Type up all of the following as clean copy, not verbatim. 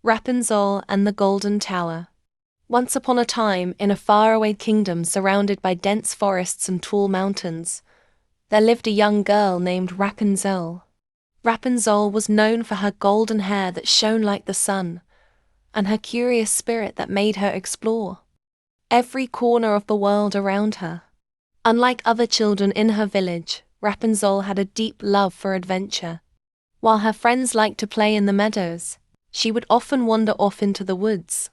Rapunzel and the Golden Tower. Once upon a time, in a faraway kingdom surrounded by dense forests and tall mountains, there lived a young girl named Rapunzel. Rapunzel was known for her golden hair that shone like the sun, and her curious spirit that made her explore every corner of the world around her. Unlike other children in her village, Rapunzel had a deep love for adventure. While her friends liked to play in the meadows, she would often wander off into the woods,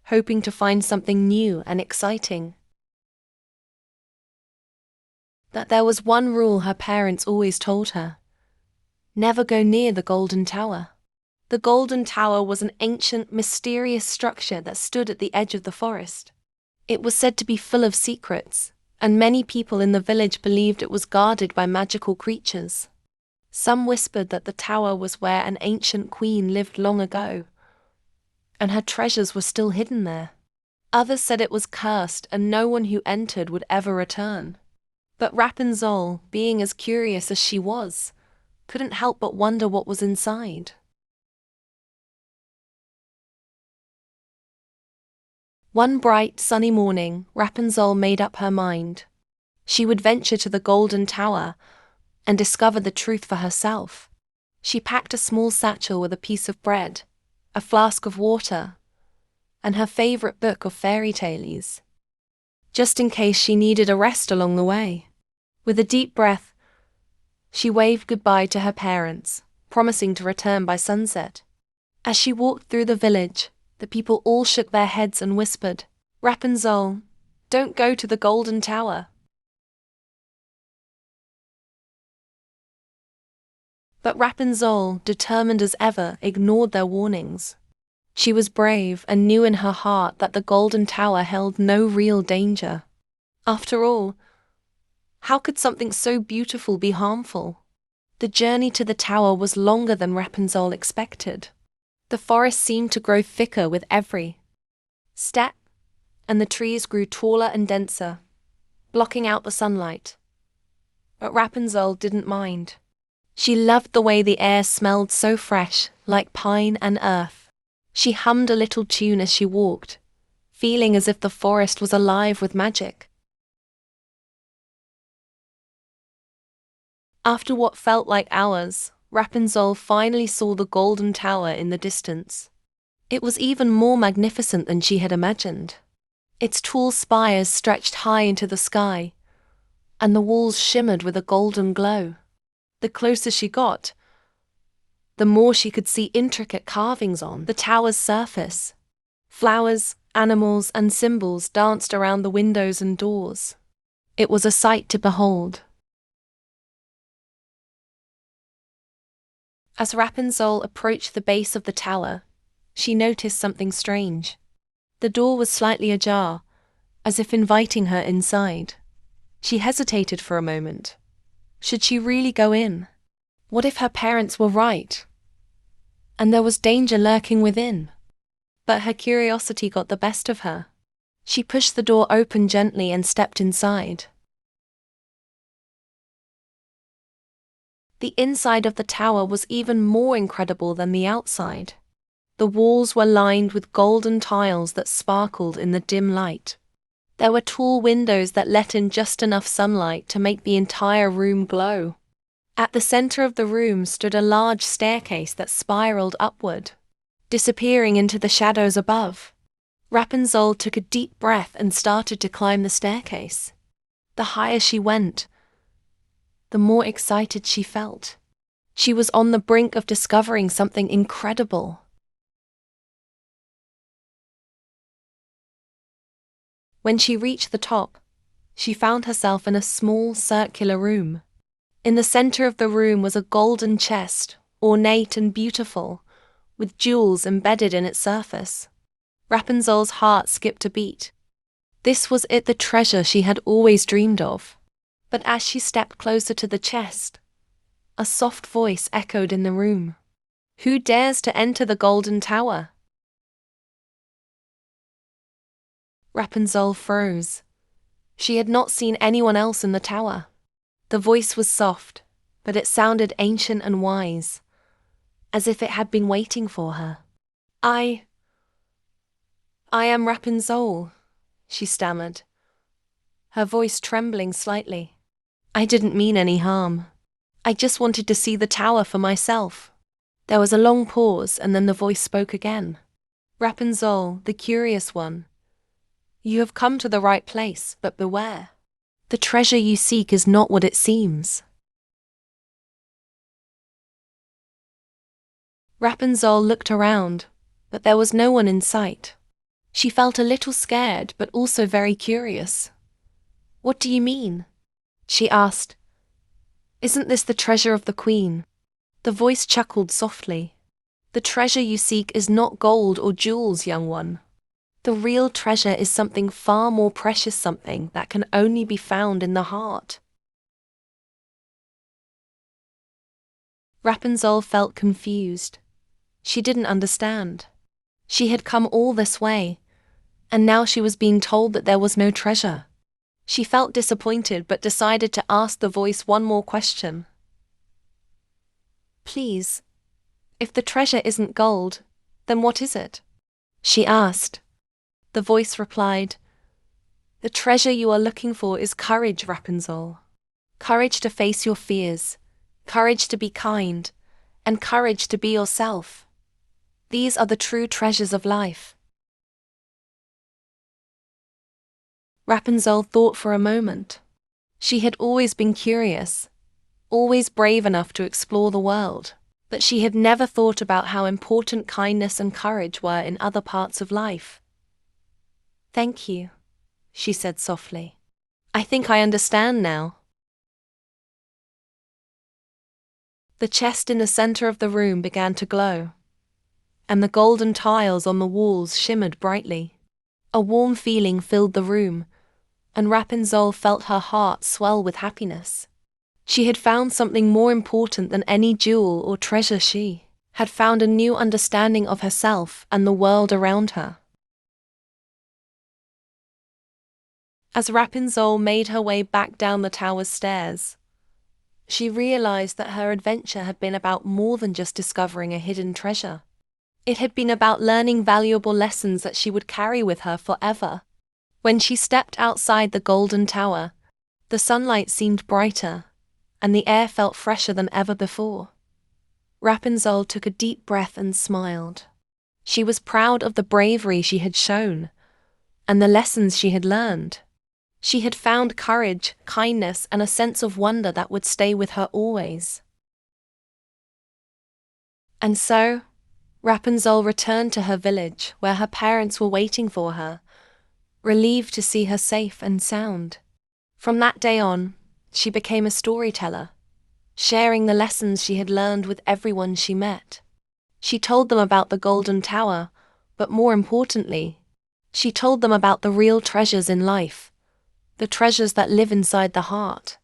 hoping to find something new and exciting. But there was one rule her parents always told her: never go near the Golden Tower. The Golden Tower was an ancient, mysterious structure that stood at the edge of the forest. It was said to be full of secrets, and many people in the village believed it was guarded by magical creatures. Some whispered that the tower was where an ancient queen lived long ago, and her treasures were still hidden there. Others said it was cursed and no one who entered would ever return. But Rapunzel, being as curious as she was, couldn't help but wonder what was inside. One bright, sunny morning, Rapunzel made up her mind. She would venture to the Golden Tower and discover the truth for herself. She packed a small satchel with a piece of bread, a flask of water, and her favorite book of fairy tales, just in case she needed a rest along the way. With a deep breath, she waved goodbye to her parents, promising to return by sunset. As she walked through the village, the people all shook their heads and whispered, "Rapunzel, don't go to the Golden Tower." But Rapunzel, determined as ever, ignored their warnings. She was brave and knew in her heart that the Golden Tower held no real danger. After all, how could something so beautiful be harmful? The journey to the tower was longer than Rapunzel expected. The forest seemed to grow thicker with every step, and the trees grew taller and denser, blocking out the sunlight. But Rapunzel didn't mind. She loved the way the air smelled so fresh, like pine and earth. She hummed a little tune as she walked, feeling as if the forest was alive with magic. After what felt like hours, Rapunzel finally saw the Golden Tower in the distance. It was even more magnificent than she had imagined. Its tall spires stretched high into the sky, and the walls shimmered with a golden glow. The closer she got, the more she could see intricate carvings on the tower's surface. Flowers, animals, and symbols danced around the windows and doors. It was a sight to behold. As Rapunzel approached the base of the tower, she noticed something strange. The door was slightly ajar, as if inviting her inside. She hesitated for a moment. Should she really go in? What if her parents were right, and there was danger lurking within? But her curiosity got the best of her. She pushed the door open gently and stepped inside. The inside of the tower was even more incredible than the outside. The walls were lined with golden tiles that sparkled in the dim light. There were tall windows that let in just enough sunlight to make the entire room glow. At the center of the room stood a large staircase that spiraled upward, disappearing into the shadows above. Rapunzel took a deep breath and started to climb the staircase. The higher she went, the more excited she felt. She was on the brink of discovering something incredible. When she reached the top, she found herself in a small circular room. In the center of the room was a golden chest, ornate and beautiful, with jewels embedded in its surface. Rapunzel's heart skipped a beat. This was the treasure she had always dreamed of. But as she stepped closer to the chest, a soft voice echoed in the room. "Who dares to enter the Golden Tower?" Rapunzel froze. She had not seen anyone else in the tower. The voice was soft, but it sounded ancient and wise, as if it had been waiting for her. I am Rapenzel, she stammered, her voice trembling slightly. I didn't mean any harm. I just wanted to see the tower for myself. There was a long pause, and then the voice spoke again. Rapenzel, the curious one. You have come to the right place, but beware. The treasure you seek is not what it seems. Rapenzel looked around, but there was no one in sight. She felt a little scared, but also very curious. What do you mean? She asked. Isn't this the treasure of the queen? The voice chuckled softly. The treasure you seek is not gold or jewels, young one. The real treasure is something far more precious, something that can only be found in the heart. Rapenzel felt confused. She didn't understand. She had come all this way, and now she was being told that there was no treasure. She felt disappointed but decided to ask the voice one more question. Please, if the treasure isn't gold, then what is it? She asked. The voice replied, The treasure you are looking for is courage, Rapenzel. Courage to face your fears, courage to be kind, and courage to be yourself. These are the true treasures of life. Rapenzel thought for a moment. She had always been curious, always brave enough to explore the world, but she had never thought about how important kindness and courage were in other parts of life. Thank you, she said softly. I think I understand now. The chest in the center of the room began to glow, and the golden tiles on the walls shimmered brightly. A warm feeling filled the room, and Rapenzel felt her heart swell with happiness. She had found something more important than any jewel or treasure. She had found a new understanding of herself and the world around her. As Rapenzel made her way back down the tower's stairs, she realized that her adventure had been about more than just discovering a hidden treasure. It had been about learning valuable lessons that she would carry with her forever. When she stepped outside the golden tower, the sunlight seemed brighter, and the air felt fresher than ever before. Rapenzel took a deep breath and smiled. She was proud of the bravery she had shown, and the lessons she had learned. She had found courage, kindness, and a sense of wonder that would stay with her always. And so, Rapenzel returned to her village, where her parents were waiting for her, relieved to see her safe and sound. From that day on, she became a storyteller, sharing the lessons she had learned with everyone she met. She told them about the Golden Tower, but more importantly, she told them about the real treasures in life, the treasures that live inside the heart.